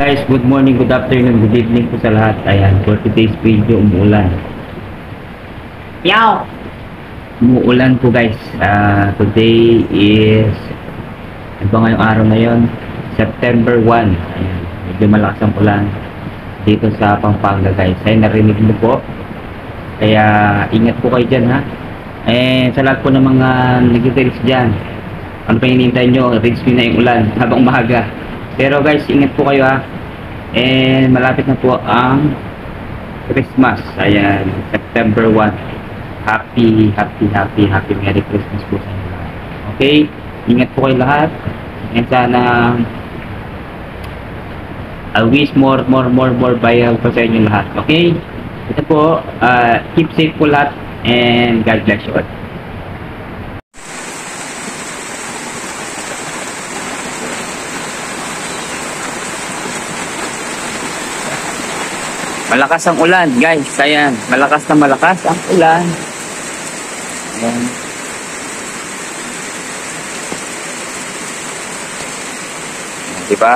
Guys, good morning, good afternoon, good evening po sa lahat. Ayan, for today's video, umuulan. Yaw! Umuulan po guys. Today is, ano ba ngayong araw na yon? September 1. Ayan, medyo malakas ang ulan dito sa Pampanga guys. Ay, narinig mo po. Kaya, ingat po kayo dyan ha. And sa lahat po ng mga nag-reels dyan, ano pa hinihintay nyo? Reels nyo na yung ulan habang umaga. Pero guys, ingat po kayo ha. And malapit na po ang Christmas. Ayan, September 1. Happy Merry Christmas po sa inyo lahat. Okay? Ingat po kayo lahat. And sana I wish more viral po sa inyo lahat. Okay? Ito po, keep safe po lahat and God bless you all. Malakas ang ulan, guys. Ayan, malakas ang ulan. Ayan. Diba?